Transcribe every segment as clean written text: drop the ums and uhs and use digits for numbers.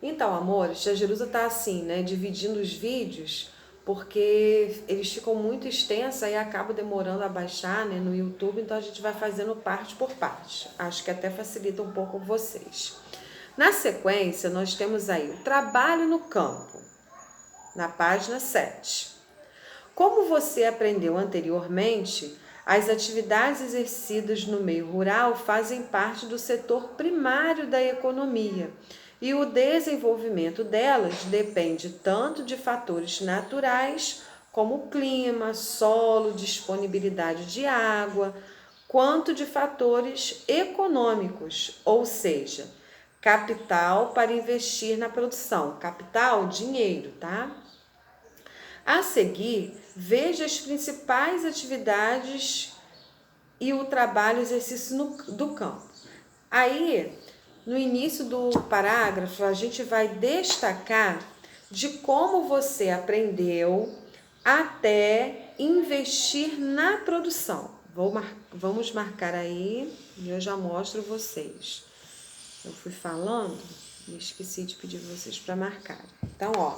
Então, amores, a Jerusa tá assim, né, dividindo os vídeos, porque eles ficam muito extensos e acaba demorando a baixar, né, no YouTube, então a gente vai fazendo parte por parte. Acho que até facilita um pouco vocês. Na sequência, nós temos aí o trabalho no campo, na página 7. Como você aprendeu anteriormente, as atividades exercidas no meio rural fazem parte do setor primário da economia e o desenvolvimento delas depende tanto de fatores naturais, como clima, solo, disponibilidade de água, quanto de fatores econômicos, ou seja, capital para investir na produção. Capital, dinheiro, tá? A seguir, veja as principais atividades e o trabalho exercício do campo. Aí, no início do parágrafo, a gente vai destacar de como você aprendeu até investir na produção. Vamos marcar aí e eu já mostro vocês. Eu fui falando e esqueci de pedir vocês para marcar. Então, ó,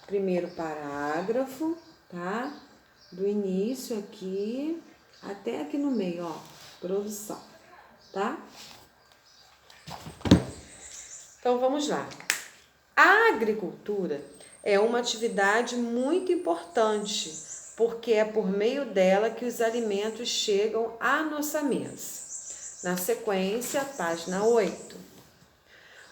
primeiro parágrafo, tá? Do início aqui até aqui no meio, ó, produção, tá? Então, vamos lá. A agricultura é uma atividade muito importante, porque é por meio dela que os alimentos chegam à nossa mesa. Na sequência, página 8.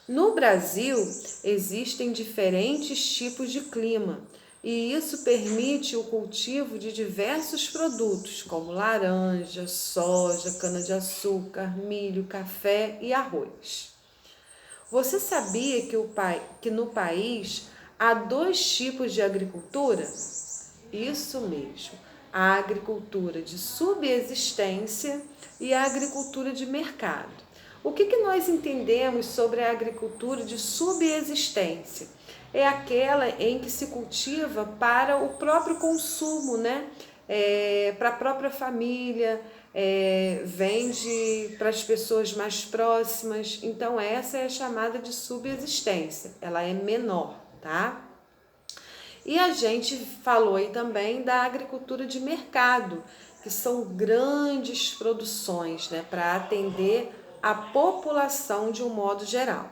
No Brasil, existem diferentes tipos de clima, e isso permite o cultivo de diversos produtos, como laranja, soja, cana-de-açúcar, milho, café e arroz. Você sabia que no país há 2 tipos de agricultura? Isso mesmo, a agricultura de subsistência e a agricultura de mercado. O que nós entendemos sobre a agricultura de subsistência? É aquela em que se cultiva para o próprio consumo, né? Para a própria família, vende para as pessoas mais próximas. Então, essa é chamada de subsistência. Ela é menor, tá? E a gente falou aí também da agricultura de mercado, que são grandes produções, né, para atender a população de um modo geral.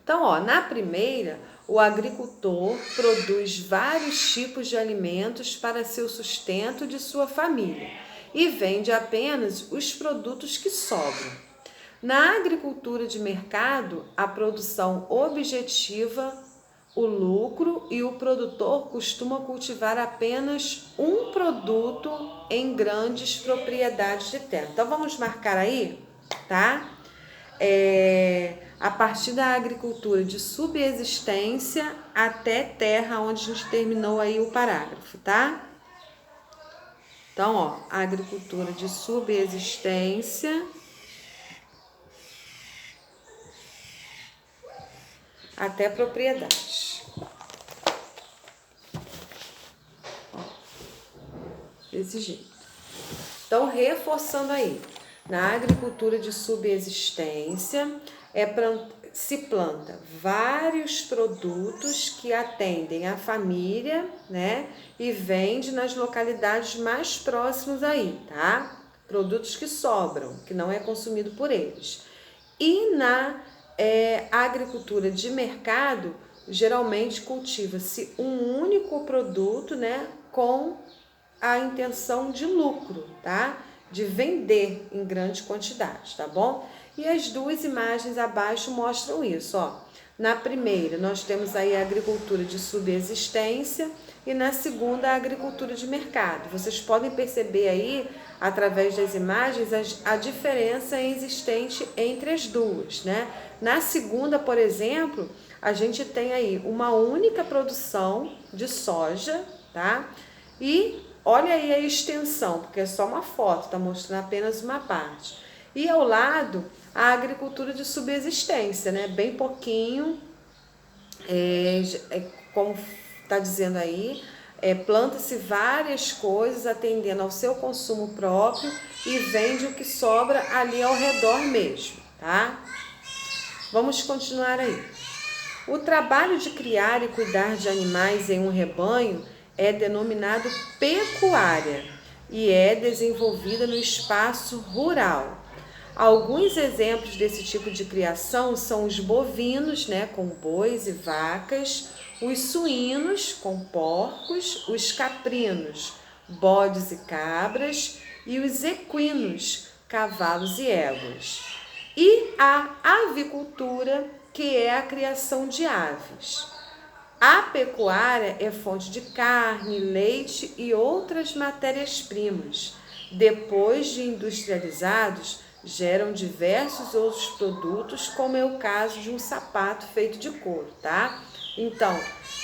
Então, ó, na primeira, o agricultor produz vários tipos de alimentos para seu sustento de sua família e vende apenas os produtos que sobram. Na agricultura de mercado, a produção objetiva o lucro e o produtor costuma cultivar apenas um produto em grandes propriedades de terra. Então, vamos marcar aí, tá? A partir da agricultura de subsistência até terra, onde a gente terminou aí o parágrafo, tá? Então, ó, agricultura de subsistência até propriedade. Desse jeito. Então, reforçando aí, na agricultura de subsistência se planta vários produtos que atendem a família, né? E vende nas localidades mais próximas aí, tá? Produtos que sobram, que não é consumido por eles. E na agricultura de mercado, geralmente cultiva-se um único produto, né? Com a intenção de lucro, tá? De vender em grande quantidade, tá bom? E as 2 imagens abaixo mostram isso, ó. Na primeira, nós temos aí a agricultura de subsistência e na segunda, a agricultura de mercado. Vocês podem perceber aí, através das imagens, a diferença existente entre as duas, né? Na segunda, por exemplo, a gente tem aí uma única produção de soja, tá? E olha aí a extensão, porque é só uma foto, está mostrando apenas uma parte. E ao lado, a agricultura de subsistência, né? Bem pouquinho, como está dizendo aí, planta-se várias coisas atendendo ao seu consumo próprio e vende o que sobra ali ao redor mesmo, tá? Vamos continuar aí. O trabalho de criar e cuidar de animais em um rebanho é denominado pecuária e é desenvolvida no espaço rural. Alguns exemplos desse tipo de criação são os bovinos, né, com bois e vacas, os suínos, com porcos, os caprinos, bodes e cabras, e os equinos, cavalos e éguas. E a avicultura, que é a criação de aves. A pecuária é fonte de carne, leite e outras matérias-primas. Depois de industrializados, geram diversos outros produtos, como é o caso de um sapato feito de couro, tá? Então,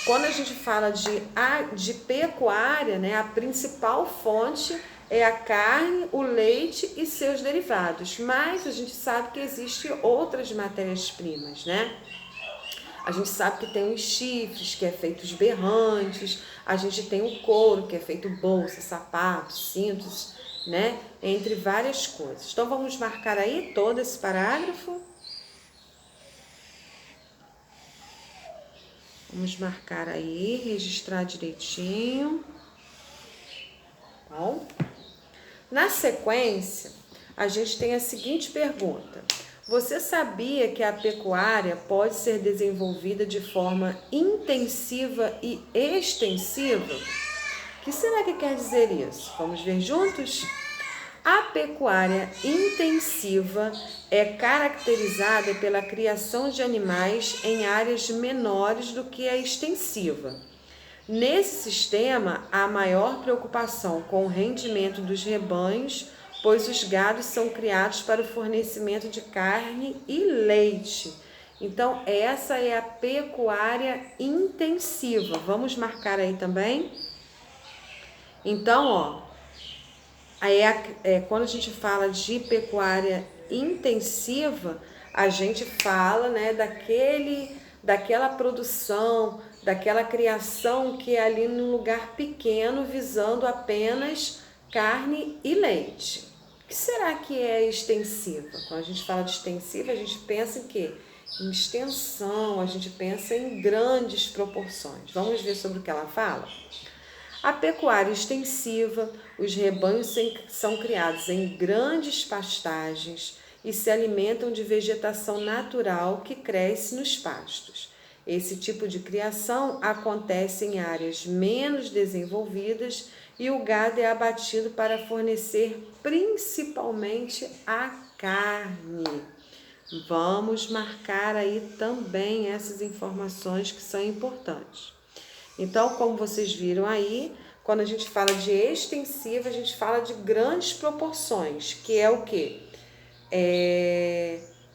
quando a gente fala de pecuária, né, a principal fonte é a carne, o leite e seus derivados, mas a gente sabe que existem outras matérias-primas, né? A gente sabe que tem os chifres, que é feito os berrantes, a gente tem o couro, que é feito bolsa, sapatos, cintos, né? Entre várias coisas. Então, vamos marcar aí todo esse parágrafo. Vamos marcar aí, registrar direitinho. Bom, na sequência, a gente tem a seguinte pergunta. Você sabia que a pecuária pode ser desenvolvida de forma intensiva e extensiva? O que será que quer dizer isso? Vamos ver juntos? A pecuária intensiva é caracterizada pela criação de animais em áreas menores do que a extensiva. Nesse sistema, há maior preocupação com o rendimento dos rebanhos, pois os gados são criados para o fornecimento de carne e leite. Então, essa é a pecuária intensiva. Vamos marcar aí também? Então, quando a gente fala de pecuária intensiva, a gente fala, né, daquela produção, daquela criação que é ali num lugar pequeno, visando apenas carne e leite. O que será que é extensiva? Quando a gente fala de extensiva, a gente pensa em quê? Em extensão, a gente pensa em grandes proporções. Vamos ver sobre o que ela fala? A pecuária extensiva, os rebanhos são criados em grandes pastagens e se alimentam de vegetação natural que cresce nos pastos. Esse tipo de criação acontece em áreas menos desenvolvidas e o gado é abatido para fornecer principalmente a carne. Vamos marcar aí também essas informações que são importantes. Então, como vocês viram aí, quando a gente fala de extensiva, a gente fala de grandes proporções, que é o quê?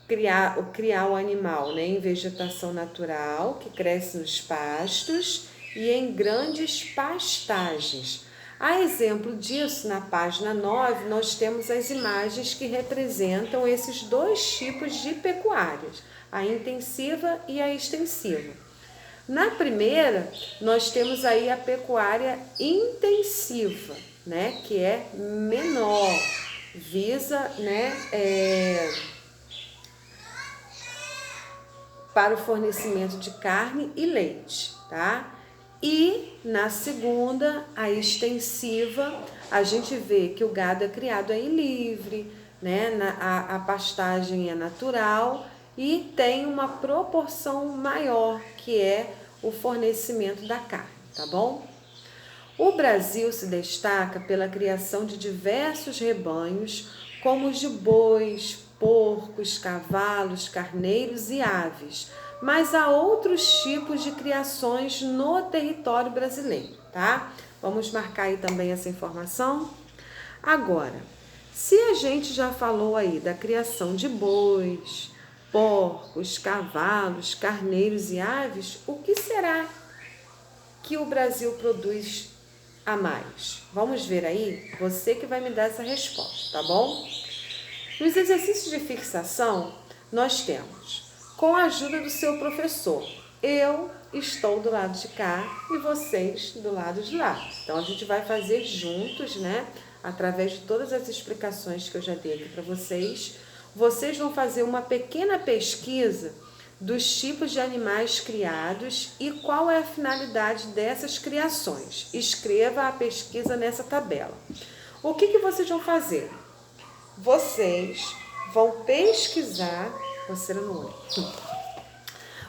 Criar o animal, né, em vegetação natural, que cresce nos pastos e em grandes pastagens. A exemplo disso, na página 9, nós temos as imagens que representam esses dois tipos de pecuárias, a intensiva e a extensiva. Na primeira, nós temos aí a pecuária intensiva, né, que é menor, visa, né, para o fornecimento de carne e leite, tá? E na segunda, a extensiva, a gente vê que o gado é criado aí livre, né? A pastagem é natural e tem uma proporção maior, que é o fornecimento da carne, tá bom? O Brasil se destaca pela criação de diversos rebanhos, como os de bois, porcos, cavalos, carneiros e aves, mas há outros tipos de criações no território brasileiro, tá? Vamos marcar aí também essa informação. Agora, se a gente já falou aí da criação de bois, porcos, cavalos, carneiros e aves, o que será que o Brasil produz a mais? Vamos ver aí? Você que vai me dar essa resposta, tá bom? Nos exercícios de fixação, nós temos, com a ajuda do seu professor, eu estou do lado de cá e vocês do lado de lá. Então, a gente vai fazer juntos, né? Através de todas as explicações que eu já dei aqui para vocês. Vocês vão fazer uma pequena pesquisa dos tipos de animais criados e qual é a finalidade dessas criações. Escreva a pesquisa nessa tabela. O que vocês vão fazer? Vocês vão pesquisar, coceira no olho.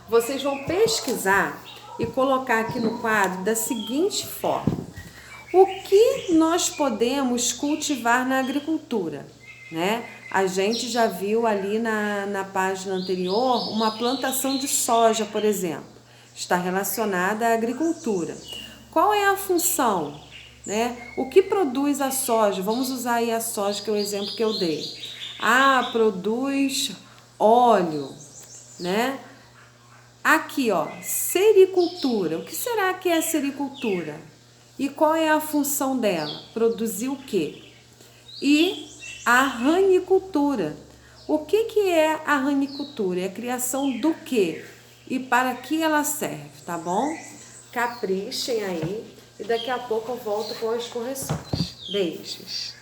Vocês vão pesquisar e colocar aqui no quadro da seguinte forma: o que nós podemos cultivar na agricultura, né? A gente já viu ali na página anterior uma plantação de soja, por exemplo. Está relacionada à agricultura. Qual é a função, né? O que produz a soja? Vamos usar aí a soja, que é o exemplo que eu dei. Produz óleo, né? Aqui, ó, sericultura. O que será que é sericultura? E qual é a função dela? Produzir o quê? E a ranicultura. O que é a ranicultura? É a criação do quê? E para que ela serve, tá bom? Caprichem aí e daqui a pouco eu volto com as correções. Beijos!